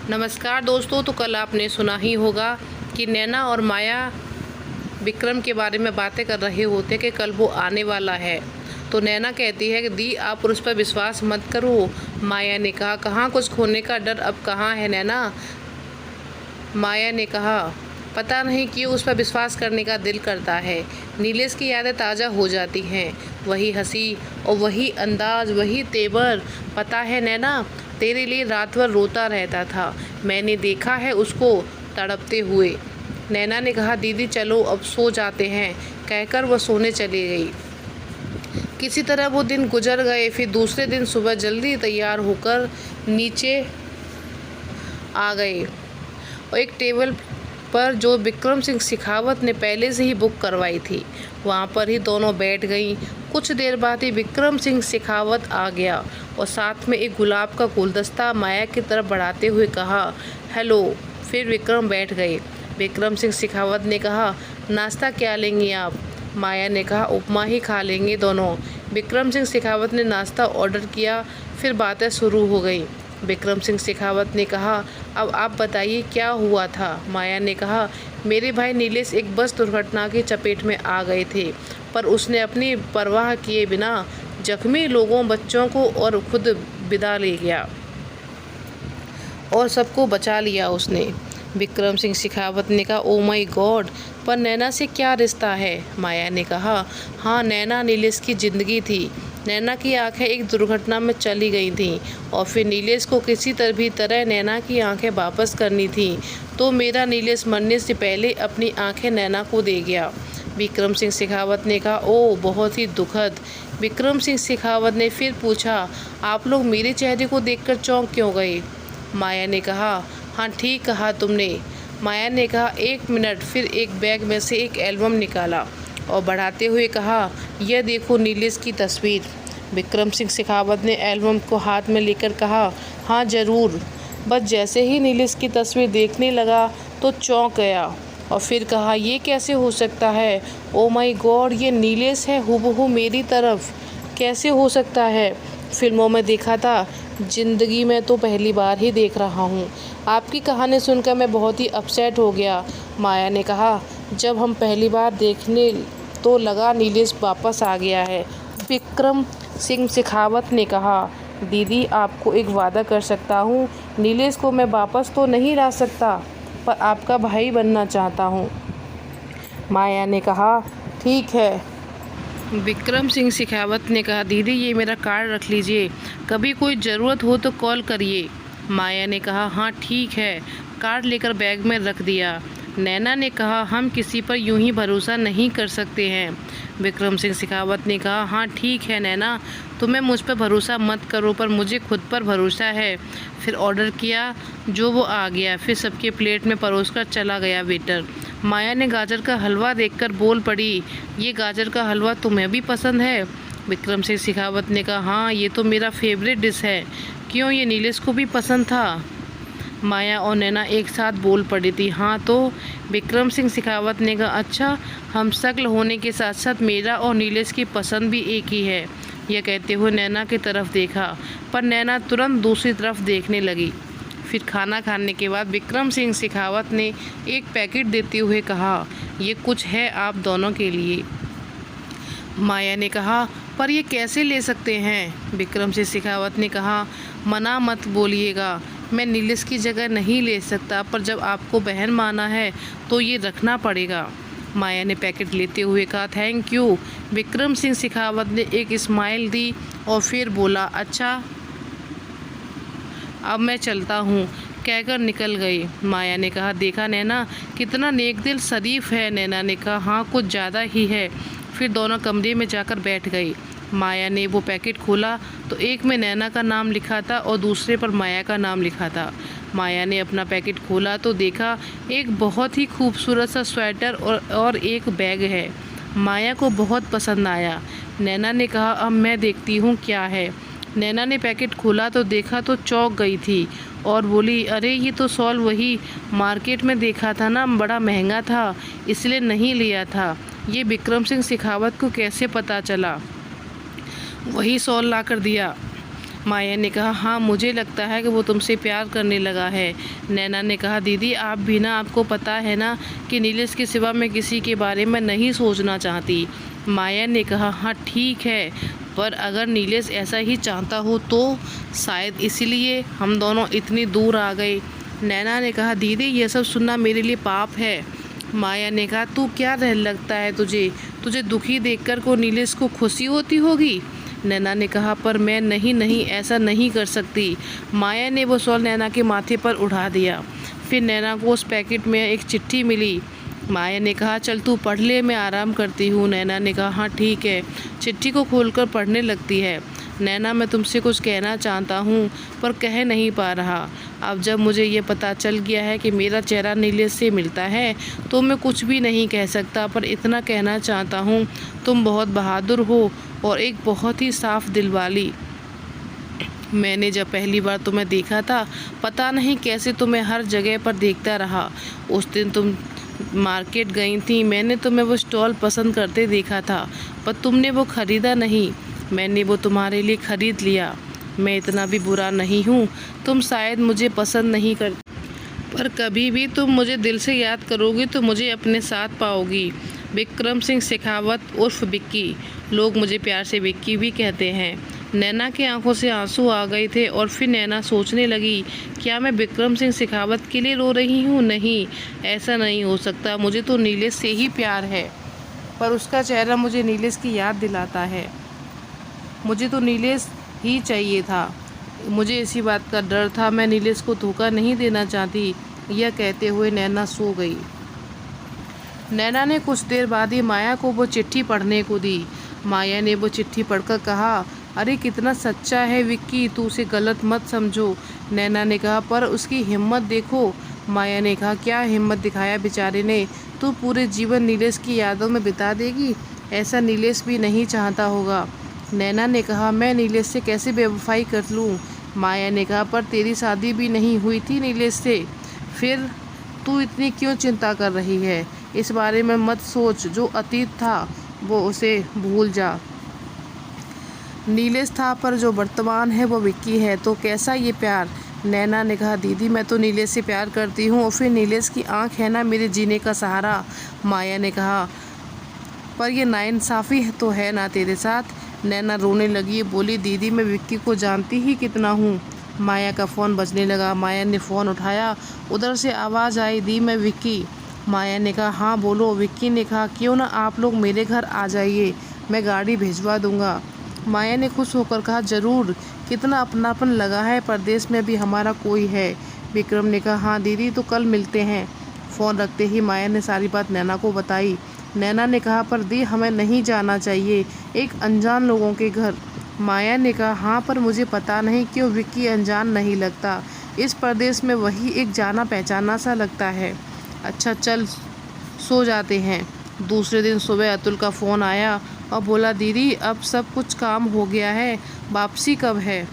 नमस्कार दोस्तों। तो कल आपने सुना ही होगा कि नैना और माया विक्रम के बारे में बातें कर रहे होते कि कल वो आने वाला है। तो नैना कहती है कि दी आप उस पर विश्वास मत करो। माया ने कहा कहाँ कुछ खोने का डर अब कहाँ है नैना। माया ने कहा पता नहीं क्यों उस पर विश्वास करने का दिल करता है। नीलेश की यादें ताज़ा हो जाती हैं, वही हंसी और वही अंदाज, वही तेवर। पता है नैना, तेरे लिए रात भर रोता रहता था, मैंने देखा है उसको तड़पते हुए। नैना ने कहा दीदी चलो अब सो जाते हैं, कहकर वह सोने चली गई। किसी तरह वो दिन गुजर गए। फिर दूसरे दिन सुबह जल्दी तैयार होकर नीचे आ गए और एक टेबल पर जो विक्रम सिंह शेखावत ने पहले से ही बुक करवाई थी वहाँ पर ही दोनों बैठ गईं। कुछ देर बाद ही विक्रम सिंह शेखावत आ गया और साथ में एक गुलाब का गुलदस्ता माया की तरफ बढ़ाते हुए कहा हेलो। फिर विक्रम बैठ गए। विक्रम सिंह शेखावत ने कहा नाश्ता क्या लेंगी आप। माया ने कहा उपमा ही खा लेंगे दोनों। विक्रम सिंह शेखावत ने नाश्ता ऑर्डर किया। फिर बातें शुरू हो गई। विक्रम सिंह शेखावत ने कहा अब आप बताइए क्या हुआ था। माया ने कहा मेरे भाई नीलेश एक बस दुर्घटना की चपेट में आ गए थे, पर उसने अपनी परवाह किए बिना जख्मी लोगों, बच्चों को और खुद विदा ले गया और सबको बचा लिया उसने। विक्रम सिंह शेखावत ने कहा ओ माय गॉड, पर नैना से क्या रिश्ता है। माया ने कहा हाँ, नैना नीलेश की ज़िंदगी थी। नैना की आंखें एक दुर्घटना में चली गई थीं और फिर नीलेश को किसी तरह नैना की आंखें वापस करनी थीं, तो मेरा नीलेश मरने से पहले अपनी आंखें नैना को दे गया। विक्रम सिंह शेखावत ने कहा ओह बहुत ही दुखद। विक्रम सिंह शेखावत ने फिर पूछा आप लोग मेरे चेहरे को देखकर चौंक क्यों गए। माया ने कहा हाँ ठीक कहा तुमने। माया ने कहा एक मिनट। फिर एक बैग में से एक एल्बम निकाला और बढ़ाते हुए कहा यह देखो नीलेश की तस्वीर। विक्रम सिंह शेखावत ने एल्बम को हाथ में लेकर कहा हाँ ज़रूर। बस जैसे ही नीलेश की तस्वीर देखने लगा तो चौंक गया और फिर कहा ये कैसे हो सकता है। ओ माय गॉड, ये नीलेश है हूबहू मेरी तरफ। कैसे हो सकता है, फिल्मों में देखा था, ज़िंदगी में तो पहली बार ही देख रहा हूँ। आपकी कहानी सुनकर मैं बहुत ही अपसेट हो गया। माया ने कहा जब हम पहली बार देखने तो लगा नीलेश वापस आ गया है। विक्रम सिंह शेखावत ने कहा दीदी आपको एक वादा कर सकता हूँ, नीलेश को मैं वापस तो नहीं ला सकता, पर आपका भाई बनना चाहता हूँ। माया ने कहा ठीक है। विक्रम सिंह शेखावत ने कहा दीदी ये मेरा कार्ड रख लीजिए, कभी कोई ज़रूरत हो तो कॉल करिए। माया ने कहा हाँ ठीक है। कार्ड लेकर बैग में रख दिया। नैना ने कहा हम किसी पर यूं ही भरोसा नहीं कर सकते हैं। विक्रम सिंह शेखावत ने कहा हाँ ठीक है नैना, तुम्हें मुझ पर भरोसा मत करो, पर मुझे खुद पर भरोसा है। फिर ऑर्डर किया जो वो आ गया। फिर सबके प्लेट में परोसकर चला गया वेटर। माया ने गाजर का हलवा देखकर बोल पड़ी ये गाजर का हलवा तुम्हें भी पसंद है। विक्रम सिंह शेखावत ने कहा हाँ ये तो मेरा फेवरेट डिश है। क्यों, ये नीलेश को भी पसंद था। माया और नैना एक साथ बोल पड़ी थी हाँ तो। विक्रम सिंह शेखावत ने कहा अच्छा, हम शक्ल होने के साथ साथ मेरा और नीलेश की पसंद भी एक ही है। यह कहते हुए नैना की तरफ देखा, पर नैना तुरंत दूसरी तरफ देखने लगी। फिर खाना खाने के बाद विक्रम सिंह शेखावत ने एक पैकेट देते हुए कहा ये कुछ है आप दोनों के लिए। माया ने कहा पर ये कैसे ले सकते हैं। विक्रम सिंह शेखावत ने कहा मना मत बोलिएगा, मैं नीलेश की जगह नहीं ले सकता, पर जब आपको बहन माना है तो ये रखना पड़ेगा। माया ने पैकेट लेते हुए कहा थैंक यू। विक्रम सिंह शेखावत ने एक स्माइल दी और फिर बोला अच्छा अब मैं चलता हूँ, कहकर निकल गई। माया ने कहा देखा नैना कितना नेक दिल शरीफ है। नैना ने कहा हाँ कुछ ज़्यादा ही है। फिर दोनों कमरे में जाकर बैठ गई। माया ने वो पैकेट खोला तो एक में नैना का नाम लिखा था और दूसरे पर माया का नाम लिखा था। माया ने अपना पैकेट खोला तो देखा एक बहुत ही खूबसूरत सा स्वेटर और एक बैग है। माया को बहुत पसंद आया। नैना ने कहा अब मैं देखती हूँ क्या है। नैना ने पैकेट खोला तो देखा तो चौंक गई थी और बोली अरे ये तो शॉल वही मार्केट में देखा था ना, बड़ा महंगा था इसलिए नहीं लिया था। ये विक्रम सिंह शेखावत को कैसे पता चला, वही शॉल ला कर दिया। माया ने कहा, हाँ मुझे लगता है कि वो तुमसे प्यार करने लगा है। नैना ने कहा, दीदी आप भी ना, आपको पता है ना कि नीलेश के सिवा मैं किसी के बारे में नहीं सोचना चाहती। माया ने कहा, हाँ ठीक है, पर अगर नीलेश ऐसा ही चाहता हो तो शायद इसीलिए हम दोनों इतनी दूर आ गए। नैना ने कहा, दीदी ये सब सुनना मेरे लिए पाप है। माया ने कहा, तू क्या रह लगता है तुझे दुखी देखकर को नीलेश को खुशी होती होगी। नैना ने कहा, पर मैं नहीं ऐसा नहीं कर सकती। माया ने वो शॉल नैना के माथे पर उठा दिया। फिर नैना को उस पैकेट में एक चिट्ठी मिली। माया ने कहा, चल तू पढ़ ले, मैं आराम करती हूँ। नैना ने कहा, हाँ ठीक है। चिट्ठी को खोलकर पढ़ने लगती है। नैना, मैं तुमसे कुछ कहना चाहता हूँ पर कह नहीं पा रहा। अब जब मुझे ये पता चल गया है कि मेरा चेहरा नीलेश से मिलता है तो मैं कुछ भी नहीं कह सकता, पर इतना कहना चाहता हूँ, तुम बहुत बहादुर हो और एक बहुत ही साफ दिल वाली। मैंने जब पहली बार तुम्हें देखा था, पता नहीं कैसे तुम्हें हर जगह पर देखता रहा। उस दिन तुम मार्केट गई थी, मैंने तुम्हें वो स्टॉल पसंद करते देखा था, पर तुमने वो ख़रीदा नहीं। मैंने वो तुम्हारे लिए ख़रीद लिया। मैं इतना भी बुरा नहीं हूँ। तुम शायद मुझे पसंद नहीं करती, पर कभी भी तुम मुझे दिल से याद करोगी तो मुझे अपने साथ पाओगी। विक्रम सिंह शेखावत उर्फ विक्की, लोग मुझे प्यार से विक्की भी कहते हैं। नैना की आंखों से आंसू आ गए थे और फिर नैना सोचने लगी, क्या मैं विक्रम सिंह शेखावत के लिए रो रही हूँ? नहीं, ऐसा नहीं हो सकता। मुझे तो नीलेश से ही प्यार है, पर उसका चेहरा मुझे नीलेश की याद दिलाता है। मुझे तो नीलेश ही चाहिए था। मुझे इसी बात का डर था। मैं नीलेश को धोखा नहीं देना चाहती। यह कहते हुए नैना सो गई। नैना ने कुछ देर बाद ही माया को वो चिट्ठी पढ़ने को दी। माया ने वो चिट्ठी पढ़कर कहा, अरे कितना सच्चा है विक्की, तू उसे गलत मत समझो। नैना ने कहा, पर उसकी हिम्मत देखो। माया ने कहा, क्या हिम्मत दिखाया बेचारे ने। तू पूरे जीवन नीलेश की यादों में बिता देगी? ऐसा नीलेश भी नहीं चाहता होगा। नैना ने कहा, मैं नीलेश से कैसे बेवफाई कर लूँ? माया ने कहा, पर तेरी शादी भी नहीं हुई थी नीलेश से, फिर तू इतनी क्यों चिंता कर रही है? इस बारे में मत सोच। जो अतीत था वो उसे भूल जा। नीलेश था, पर जो वर्तमान है वो विक्की है। तो कैसा ये प्यार? नैना ने कहा, दीदी मैं तो नीलेश से प्यार करती हूँ और फिर नीलेश की आँख है ना मेरे जीने का सहारा। माया ने कहा, पर ये नाइंसाफ़ी तो है ना तेरे साथ। नैना रोने लगी, बोली, दीदी मैं विक्की को जानती ही कितना हूँ। माया का फ़ोन बजने लगा। माया ने फ़ोन उठाया। उधर से आवाज़ आई, दी मैं विक्की। माया ने कहा, हाँ बोलो। विक्की ने कहा, क्यों ना आप लोग मेरे घर आ जाइए, मैं गाड़ी भिजवा दूँगा। माया ने खुश होकर कहा, ज़रूर। कितना अपनापन लगा है, परदेश में भी हमारा कोई है। विक्रम ने कहा, हाँ दीदी, तो कल मिलते हैं। फ़ोन रखते ही माया ने सारी बात नैना को बताई। नैना ने कहा, पर दी हमें नहीं जाना चाहिए, एक अनजान लोगों के घर। माया ने कहा, हाँ पर मुझे पता नहीं क्यों विक्की अनजान नहीं लगता। इस परदेश में वही एक जाना पहचाना सा लगता है। अच्छा चल सो जाते हैं। दूसरे दिन सुबह अतुल का फ़ोन आया और बोला, दीदी अब सब कुछ काम हो गया है, वापसी कब है?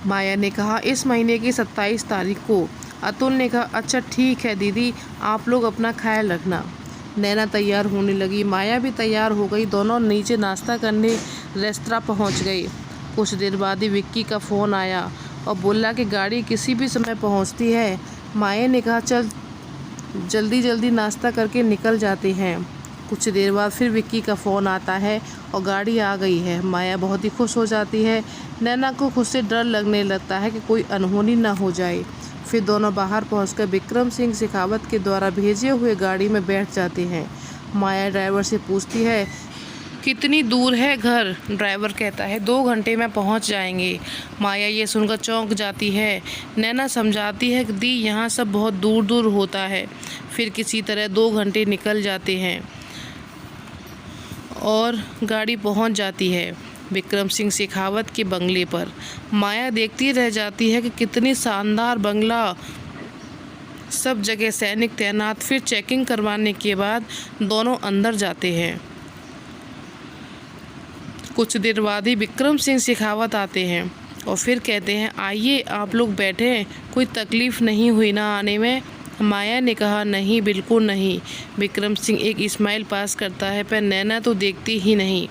माया ने कहा, इस महीने की 27 तारीख को। अतुल ने कहा, अच्छा ठीक है दीदी, आप लोग अपना ख्याल रखना। नैना तैयार होने लगी। माया भी तैयार हो गई। दोनों नीचे नाश्ता करने रेस्तरां पहुंच गई। कुछ देर बाद ही विक्की का फ़ोन आया और बोला कि गाड़ी किसी भी समय पहुंचती है। माया ने कहा, चल जल्दी नाश्ता करके निकल जाते हैं। कुछ देर बाद फिर विक्की का फ़ोन आता है और गाड़ी आ गई है। माया बहुत ही खुश हो जाती है। नैना को खुद से डर लगने लगता है कि कोई अनहोनी ना हो जाए। फिर दोनों बाहर पहुंचकर विक्रम सिंह शेखावत के द्वारा भेजे हुए गाड़ी में बैठ जाते हैं। माया ड्राइवर से पूछती है, कितनी दूर है घर? ड्राइवर कहता है, 2 घंटे में पहुंच जाएंगे। माया ये सुनकर चौंक जाती है। नैना समझाती है कि दी यहाँ सब बहुत दूर दूर होता है। फिर किसी तरह 2 घंटे निकल जाते हैं और गाड़ी पहुंच जाती है विक्रम सिंह शेखावत के बंगले पर। माया देखती रह जाती है कि कितनी शानदार बंगला, सब जगह सैनिक तैनात। फिर चेकिंग करवाने के बाद दोनों अंदर जाते हैं। कुछ देर बाद ही विक्रम सिंह शेखावत आते हैं और फिर कहते हैं, आइए आप लोग बैठें, कोई तकलीफ़ नहीं हुई ना आने में? माया ने कहा, नहीं बिल्कुल नहीं। विक्रम सिंह एक स्माइल पास करता है, पर नैना तो देखती ही नहीं।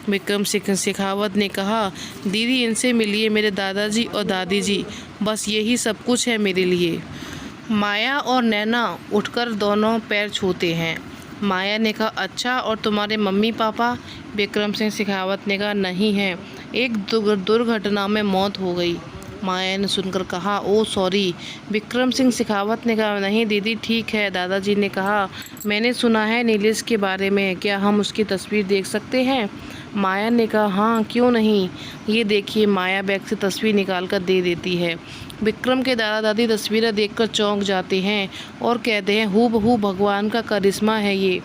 विक्रम सिंह शेखावत ने कहा, दीदी इनसे मिलिए मेरे दादाजी और दादी जी, बस यही सब कुछ है मेरे लिए। माया और नैना उठकर दोनों पैर छूते हैं। माया ने कहा, अच्छा और तुम्हारे मम्मी पापा? विक्रम सिंह शेखावत ने कहा, नहीं है, एक दुर्घटना में मौत हो गई। माया ने सुनकर कहा, ओ सॉरी। विक्रम सिंह शेखावत ने कहा, नहीं दीदी ठीक है। दादाजी ने कहा, मैंने सुना है नीलेश के बारे में, क्या हम उसकी तस्वीर देख सकते हैं? माया ने कहा, हाँ क्यों नहीं, ये देखिए। माया बैग से तस्वीर निकाल कर दे देती है। विक्रम के दादा दादी तस्वीरें देखकर चौंक जाते हैं और कहते हैं, हूबहू भगवान का करिश्मा है ये।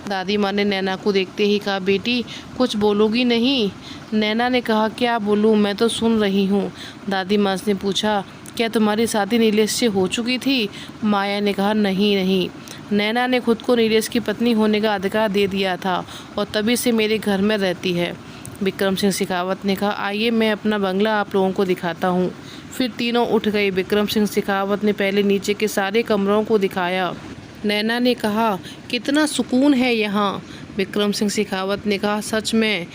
दादी माँ ने नैना को देखते ही कहा, बेटी कुछ बोलोगी नहीं? नैना ने कहा, क्या बोलूँ, मैं तो सुन रही हूँ। दादी माँ ने पूछा, क्या तुम्हारी शादी नीलेश से हो चुकी थी? माया ने कहा, नहीं। नैना ने खुद को नीलेश की पत्नी होने का अधिकार दे दिया था और तभी से मेरे घर में रहती है। विक्रम सिंह शेखावत ने कहा, आइए मैं अपना बंगला आप लोगों को दिखाता हूँ। फिर तीनों उठ गए। विक्रम सिंह शेखावत ने पहले नीचे के सारे कमरों को दिखाया। नैना ने कहा, कितना सुकून है यहाँ। विक्रम सिंह शेखावत ने कहा, सच में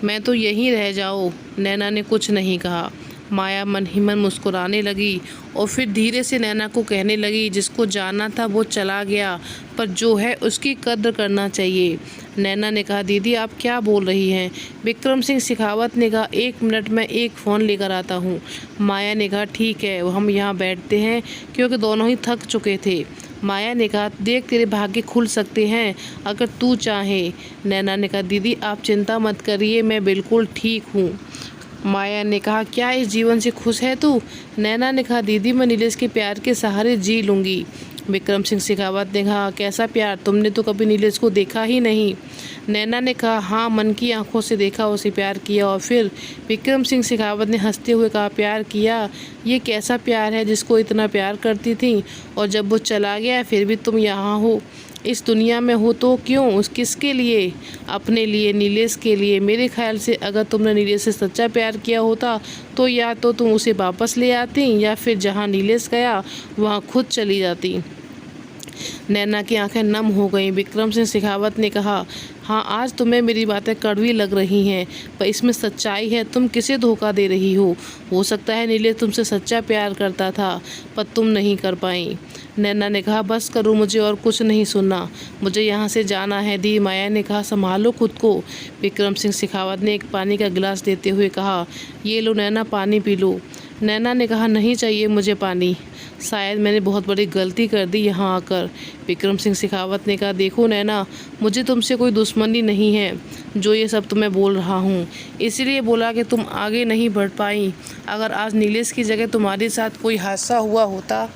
मैं तो यहीं रह जाऊँ। नैना ने कुछ नहीं कहा। माया मन ही मन मुस्कुराने लगी और फिर धीरे से नैना को कहने लगी, जिसको जाना था वो चला गया, पर जो है उसकी कद्र करना चाहिए। नैना ने कहा, दीदी आप क्या बोल रही हैं? विक्रम सिंह शेखावत ने कहा, 1 मिनट में एक फ़ोन लेकर आता हूँ। माया ने कहा, ठीक है, हम यहाँ बैठते हैं, क्योंकि दोनों ही थक चुके थे। माया ने कहा, देख तेरे भाग्य खुल सकते हैं अगर तू चाहे। नैना ने कहा, दीदी आप चिंता मत करिए, मैं बिल्कुल ठीक हूँ। माया ने कहा, क्या इस जीवन से खुश है तू? नैना ने कहा, दीदी मैं नीलेश के प्यार के सहारे जी लूँगी। विक्रम सिंह शेखावत ने कहा, कैसा प्यार? तुमने तो कभी नीलेश को देखा ही नहीं। नैना ने कहा, हाँ मन की आंखों से देखा, उसे प्यार किया। और फिर विक्रम सिंह शेखावत ने हंसते हुए कहा, प्यार किया? ये कैसा प्यार है जिसको इतना प्यार करती थी और जब वो चला गया फिर भी तुम यहाँ हो, इस दुनिया में हो तो क्यों? उस किसके लिए? अपने लिए, नीलेश के लिए। मेरे ख्याल से अगर तुमने नीलेश से सच्चा प्यार किया होता तो या तो तुम उसे वापस ले आती या फिर जहाँ नीलेश गया वहाँ खुद चली जाती। नैना की आंखें नम हो गईं। विक्रम सिंह शेखावत ने कहा, हाँ आज तुम्हें मेरी बातें कड़वी लग रही हैं, पर इसमें सच्चाई है। तुम किसे धोखा दे रही हो सकता है नीलेश तुमसे सच्चा प्यार करता था पर तुम नहीं कर पाई। नैना ने कहा, बस करो, मुझे और कुछ नहीं सुनना, मुझे यहाँ से जाना है। दी माया ने कहा, संभालो खुद को। विक्रम सिंह शेखावत ने एक पानी का गिलास देते हुए कहा, ये लो नैना, पानी पी लो। नैना ने कहा, नहीं चाहिए मुझे पानी, शायद मैंने बहुत बड़ी गलती कर दी यहाँ आकर। विक्रम सिंह शेखावत ने कहा, देखो नैना, मुझे तुमसे कोई दुश्मनी नहीं है जो ये सब तुम्हें बोल रहा हूँ, इसीलिए बोला कि तुम आगे नहीं बढ़ पाई। अगर आज नीलेश की जगह तुम्हारे साथ कोई हादसा हुआ होता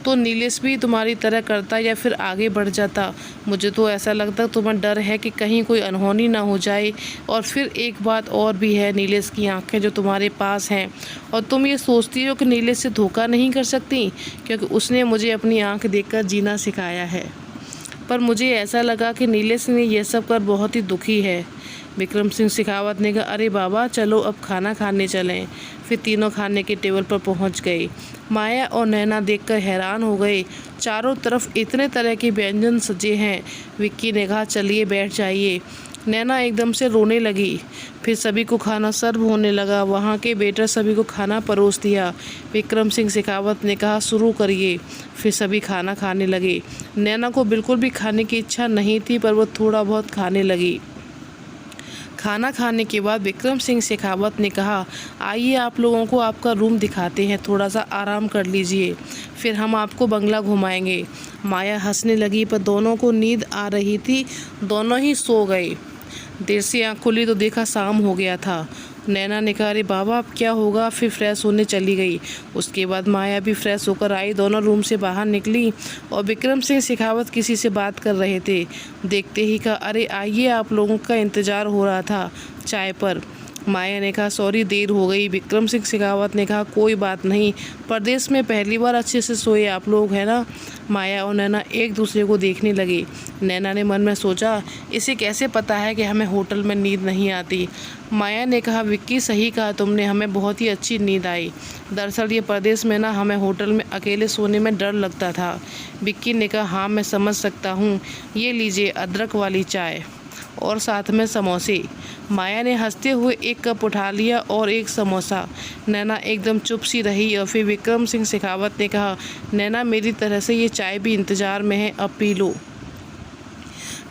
तो नीलेश भी तुम्हारी तरह करता या फिर आगे बढ़ जाता। मुझे तो ऐसा लगता तुम्हें डर है कि कहीं कोई अनहोनी ना हो जाए। और फिर एक बात और भी है, नीलेश की आंखें जो तुम्हारे पास हैं और तुम ये सोचती हो कि नीलेश से धोखा नहीं कर सकती, क्योंकि उसने मुझे अपनी आंख देखकर जीना सिखाया है। पर मुझे ऐसा लगा कि नीलेश ने यह सब कर बहुत ही दुखी है। विक्रम सिंह शेखावत ने कहा, अरे बाबा चलो अब खाना खाने चलें। फिर तीनों खाने के टेबल पर पहुंच गए। माया और नैना देखकर हैरान हो गए, चारों तरफ इतने तरह के व्यंजन सजे हैं। विक्की ने कहा, चलिए बैठ जाइए। नैना एकदम से रोने लगी। फिर सभी को खाना सर्व होने लगा। वहाँ के वेटर सभी को खाना परोस दिया। विक्रम सिंह शेखावत ने कहा, शुरू करिए। फिर सभी खाना खाने लगे। नैना को बिल्कुल भी खाने की इच्छा नहीं थी, पर वो थोड़ा बहुत खाने लगी। खाना खाने के बाद विक्रम सिंह शेखावत ने कहा, आइए आप लोगों को आपका रूम दिखाते हैं, थोड़ा सा आराम कर लीजिए, फिर हम आपको बंगला घुमाएंगे। माया हंसने लगी, पर दोनों को नींद आ रही थी, दोनों ही सो गए। देर से आँख खुली तो देखा शाम हो गया था। नैना ने कहा, अरे बाबा अब क्या होगा? फिर फ्रेश होने चली गई। उसके बाद माया भी फ्रेश होकर आई। दोनों रूम से बाहर निकली और विक्रम सिंह शेखावत किसी से बात कर रहे थे। देखते ही कहा, अरे आइए, आप लोगों का इंतज़ार हो रहा था चाय पर। माया ने कहा, सॉरी देर हो गई। विक्रम सिंह शेखावत ने कहा, कोई बात नहीं, परदेश में पहली बार अच्छे से सोए आप लोग, है ना? माया और नैना एक दूसरे को देखने लगे। नैना ने मन में सोचा, इसे कैसे पता है कि हमें होटल में नींद नहीं आती? माया ने कहा, विक्की सही कहा तुमने, हमें बहुत ही अच्छी नींद आई। दरअसल ये परदेश में ना हमें होटल में अकेले सोने में डर लगता था। विक्की ने कहा, हाँ मैं समझ सकता हूँ, ये लीजिए अदरक वाली चाय। और साथ में समोसे। माया ने हंसते हुए एक कप उठा लिया और एक समोसा। नैना एकदम चुप सी रही और फिर विक्रम सिंह शेखावत ने कहा, नैना मेरी तरह से ये चाय भी इंतज़ार में है, अब पी लो।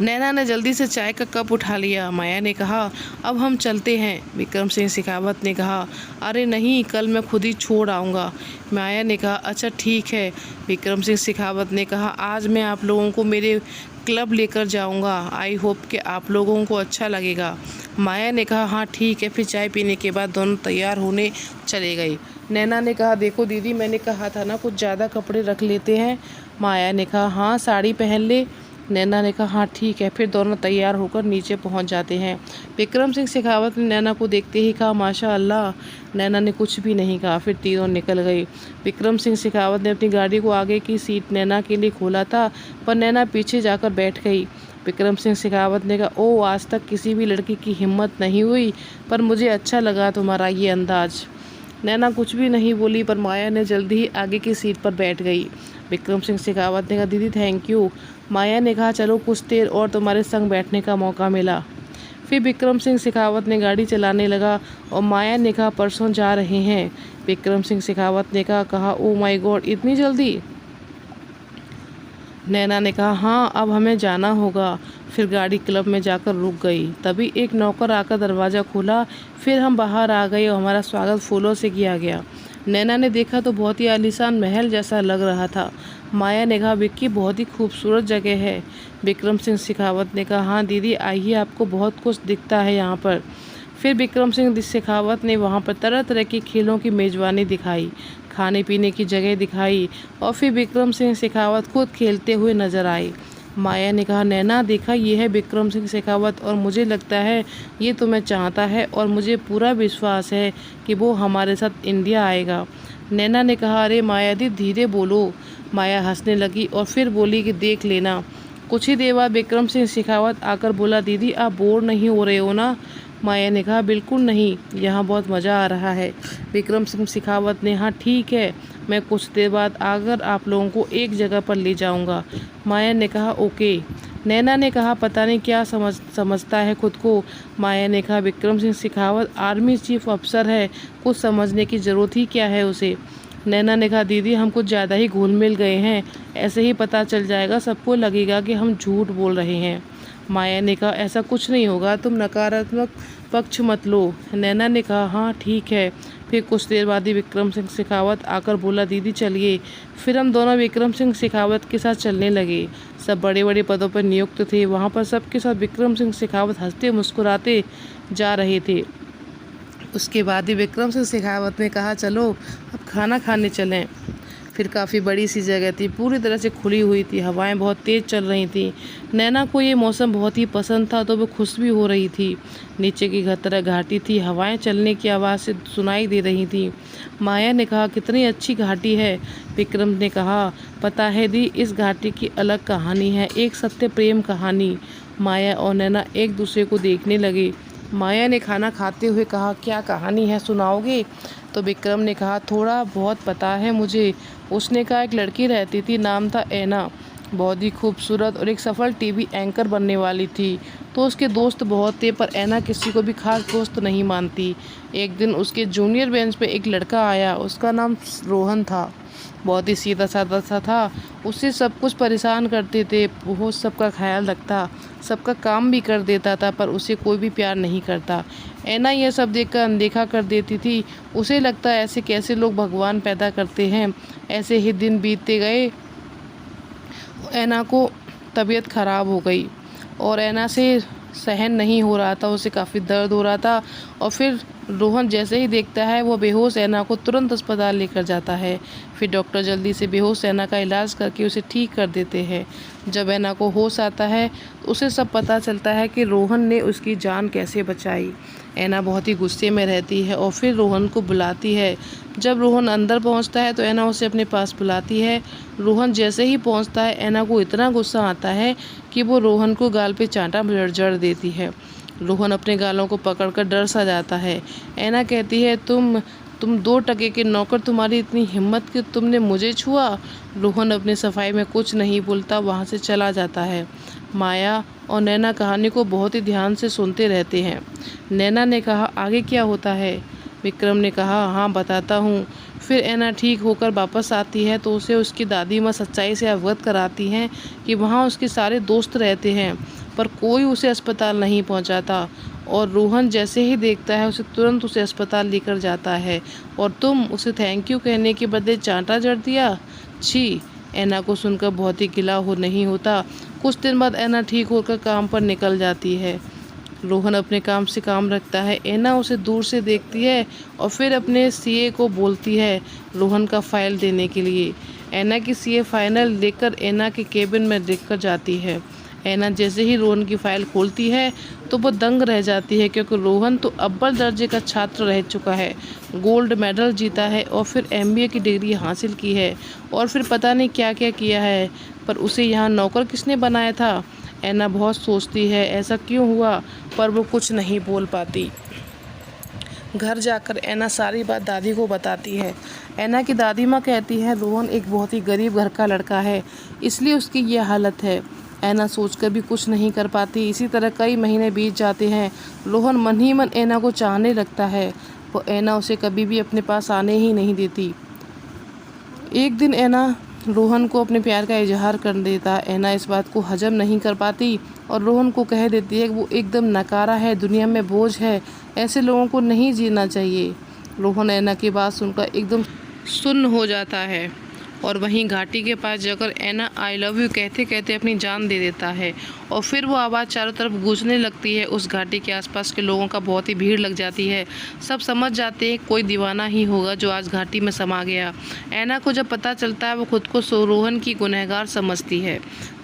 नैना ने जल्दी से चाय का कप उठा लिया। माया ने कहा, अब हम चलते हैं। विक्रम सिंह शेखावत ने कहा, अरे नहीं, कल मैं खुद ही छोड़ आऊँगा। माया ने कहा, अच्छा ठीक है। विक्रम सिंह शेखावत ने कहा, आज मैं आप लोगों को मेरे क्लब लेकर जाऊंगा। आई होप कि आप लोगों को अच्छा लगेगा। माया ने कहा, हाँ ठीक है। फिर चाय पीने के बाद दोनों तैयार होने चले गए। नैना ने कहा, देखो दीदी, मैंने कहा था ना, कुछ ज़्यादा कपड़े रख लेते हैं। माया ने कहा, हाँ साड़ी पहन ले। नैना ने कहा, हाँ ठीक है। फिर दोनों तैयार होकर नीचे पहुंच जाते हैं। विक्रम सिंह शेखावत ने नैना को देखते ही कहा, माशा अल्लाह। नैना ने कुछ भी नहीं कहा। फिर तीनों निकल गए। विक्रम सिंह शेखावत ने अपनी गाड़ी को आगे की सीट नैना के लिए खोला था, पर नैना पीछे जाकर बैठ गई। विक्रम सिंह शेखावत ने कहा, ओ, आज तक किसी भी लड़की की हिम्मत नहीं हुई, पर मुझे अच्छा लगा तुम्हारा ये अंदाज। नैना कुछ भी नहीं बोली, पर माया ने जल्दी ही आगे की सीट पर बैठ गई। विक्रम सिंह शेखावत ने कहा, दीदी थैंक यू। माया ने कहा, चलो कुछ देर और तुम्हारे संग बैठने का मौका मिला। फिर विक्रम सिंह शेखावत ने गाड़ी चलाने लगा और माया ने कहा, परसों जा रहे हैं। विक्रम सिंह शेखावत ने कहा, ओ माय गॉड, इतनी जल्दी। नैना ने कहा, हाँ अब हमें जाना होगा। फिर गाड़ी क्लब में जाकर रुक गई। तभी एक नौकर आकर दरवाज़ा खोला। फिर हम बाहर आ गए और हमारा स्वागत फूलों से किया गया। नैना ने देखा तो बहुत ही आलीशान महल जैसा लग रहा था। माया ने कहा, विक्की बहुत ही खूबसूरत जगह है। विक्रम सिंह शेखावत ने कहा, हाँ दीदी आइए, आपको बहुत कुछ दिखता है यहाँ पर। फिर विक्रम सिंह शेखावत ने वहाँ पर तरह तरह के खेलों की मेज़बानी दिखाई, खाने पीने की जगह दिखाई और फिर विक्रम सिंह शेखावत खुद खेलते हुए नजर आए। माया ने कहा, नैना देखा, ये है विक्रम सिंह शेखावत और मुझे लगता है ये तुम्हें चाहता है और मुझे पूरा विश्वास है कि वो हमारे साथ इंडिया आएगा। नैना ने कहा, अरे माया दी धीरे बोलो। माया हंसने लगी और फिर बोली कि देख लेना। कुछ ही देर बाद विक्रम सिंह शेखावत आकर बोला, दीदी आप बोर नहीं हो रहे हो ना? माया ने कहा, बिल्कुल नहीं, यहाँ बहुत मज़ा आ रहा है। विक्रम सिंह शेखावत ने, हाँ ठीक है, मैं कुछ देर बाद आकर आप लोगों को एक जगह पर ले जाऊंगा। माया ने कहा, ओके। नैना ने कहा, पता नहीं क्या समझता है खुद को। माया ने कहा, विक्रम सिंह शेखावत आर्मी चीफ अफसर है, कुछ समझने की ज़रूरत ही क्या है उसे। नैना ने कहा, दीदी हम कुछ ज़्यादा ही घुल मिल गए हैं, ऐसे ही पता चल जाएगा, सबको लगेगा कि हम झूठ बोल रहे हैं। माया ने कहा, ऐसा कुछ नहीं होगा, तुम नकारात्मक पक्ष मत लो। नैना ने कहा, हाँ ठीक है। फिर कुछ देर बाद ही विक्रम सिंह शेखावत आकर बोला, दीदी चलिए। फिर हम दोनों विक्रम सिंह शेखावत के साथ चलने लगे। सब बड़े बड़े पदों पर नियुक्त थे। वहाँ पर सबके साथ विक्रम सिंह शेखावत हंसते मुस्कुराते जा रहे थे। उसके बाद ही विक्रम सिंह शेखावत ने कहा, चलो अब खाना खाने चलें। फिर काफ़ी बड़ी सी जगह थी, पूरी तरह से खुली हुई थी, हवाएं बहुत तेज़ चल रही थी। नैना को ये मौसम बहुत ही पसंद था, तो वो खुश भी हो रही थी। नीचे की तरह घाटी थी, हवाएं चलने की आवाज़ से सुनाई दे रही थी। माया ने कहा, कितनी अच्छी घाटी है। विक्रम ने कहा, पता है दी, इस घाटी की अलग कहानी है, एक सत्य प्रेम कहानी। माया और नैना एक दूसरे को देखने लगे। माया ने खाना खाते हुए कहा, क्या कहानी है, सुनाओगे? तो विक्रम ने कहा, थोड़ा बहुत पता है मुझे। उसने कहा, एक लड़की रहती थी, नाम था ऐना, बहुत ही खूबसूरत और एक सफल टीवी एंकर बनने वाली थी। तो उसके दोस्त बहुत थे, पर ऐना किसी को भी खास दोस्त नहीं मानती। एक दिन उसके जूनियर बेंच पे एक लड़का आया, उसका नाम रोहन था। बहुत ही सीधा साधा सा था, उससे सब कुछ परेशान करते थे, वो सबका ख्याल रखता, सबका काम भी कर देता था, पर उसे कोई भी प्यार नहीं करता। ऐना यह सब देखकर अनदेखा कर देती थी। उसे लगता ऐसे कैसे लोग भगवान पैदा करते हैं। ऐसे ही दिन बीतते गए। ऐना को तबीयत ख़राब हो गई और ऐना से सहन नहीं हो रहा था, उसे काफ़ी दर्द हो रहा था। और फिर रोहन जैसे ही देखता है, वो बेहोश ऐना को तुरंत अस्पताल लेकर जाता है। फिर डॉक्टर जल्दी से बेहोश ऐना का इलाज करके उसे ठीक कर देते हैं। जब ऐना को होश आता है तो उसे सब पता चलता है कि रोहन ने उसकी जान कैसे बचाई। ऐना बहुत ही गुस्से में रहती है और फिर रोहन को बुलाती है। जब रोहन अंदर पहुंचता है तो ऐना उसे अपने पास बुलाती है। रोहन जैसे ही पहुंचता है, ऐना को इतना गुस्सा आता है कि वो रोहन को गाल पे चांटा जड़ देती है। रोहन अपने गालों को पकड़कर डर सा जाता है। ऐना कहती है, तुम तुम 2 टके के नौकर, तुम्हारी इतनी हिम्मत कि तुमने मुझे छुआ। रोहन अपनी सफाई में कुछ नहीं बोलता, वहाँ से चला जाता है। माया और नैना कहानी को बहुत ही ध्यान से सुनते रहते हैं। नैना ने कहा, आगे क्या होता है? विक्रम ने कहा, हाँ बताता हूँ। फिर ऐना ठीक होकर वापस आती है तो उसे उसकी दादी माँ सच्चाई से अवगत कराती हैं कि वहाँ उसके सारे दोस्त रहते हैं, पर कोई उसे अस्पताल नहीं पहुँचाता। और रोहन जैसे ही देखता है उसे तुरंत उसे अस्पताल लेकर जाता है। और तुम उसे थैंक यू कहने के बदले चांटा जड़ दिया। छी! ऐना को सुनकर बहुत ही गिला हो नहीं होता। कुछ दिन बाद ऐना ठीक होकर काम पर निकल जाती है। रोहन अपने काम से काम रखता है। ऐना उसे दूर से देखती है और फिर अपने सीए को बोलती है रोहन का फाइल देने के लिए। ऐना की सीए फाइनल लेकर ऐना के केबिन में देखकर जाती है। ऐना जैसे ही रोहन की फाइल खोलती है तो वो दंग रह जाती है, क्योंकि रोहन तो अव्वल दर्जे का छात्र रह चुका है, गोल्ड मेडल जीता है और फिर एमबीए की डिग्री हासिल की है और फिर पता नहीं क्या क्या किया है, पर उसे यहाँ नौकर किसने बनाया था? ऐना बहुत सोचती है ऐसा क्यों हुआ, पर वो कुछ नहीं बोल पाती। घर जाकर ऐना सारी बात दादी को बताती है। ऐना की दादी माँ कहती है रोहन एक बहुत ही गरीब घर का लड़का है, इसलिए उसकी ये हालत है। ऐना सोचकर भी कुछ नहीं कर पाती। इसी तरह कई महीने बीत जाते हैं। रोहन मन ही मन ऐना को चाहने लगता है। वो ऐना उसे कभी भी अपने पास आने ही नहीं देती। एक दिन ऐना रोहन को अपने प्यार का इजहार कर देता। ऐना इस बात को हजम नहीं कर पाती और रोहन को कह देती है कि वो एकदम नकारा है, दुनिया में बोझ है, ऐसे लोगों को नहीं जीना चाहिए। रोहन ऐना की बात सुनकर एकदम सुन्न हो जाता है और वहीं घाटी के पास जाकर ऐना आई लव यू कहते कहते अपनी जान दे देता है। और फिर वो आवाज़ चारों तरफ गूंजने लगती है। उस घाटी के आसपास के लोगों का बहुत ही भीड़ लग जाती है। सब समझ जाते हैं कोई दीवाना ही होगा जो आज घाटी में समा गया। ऐना को जब पता चलता है वो खुद को रोहन की गुनहगार समझती है।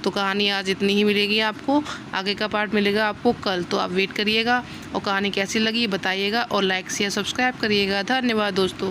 तो कहानी आज इतनी ही मिलेगी आपको। आगे का पार्ट मिलेगा आपको कल, तो आप वेट करिएगा और कहानी कैसी लगी बताइएगा और लाइक शेयर सब्सक्राइब करिएगा। धन्यवाद दोस्तों।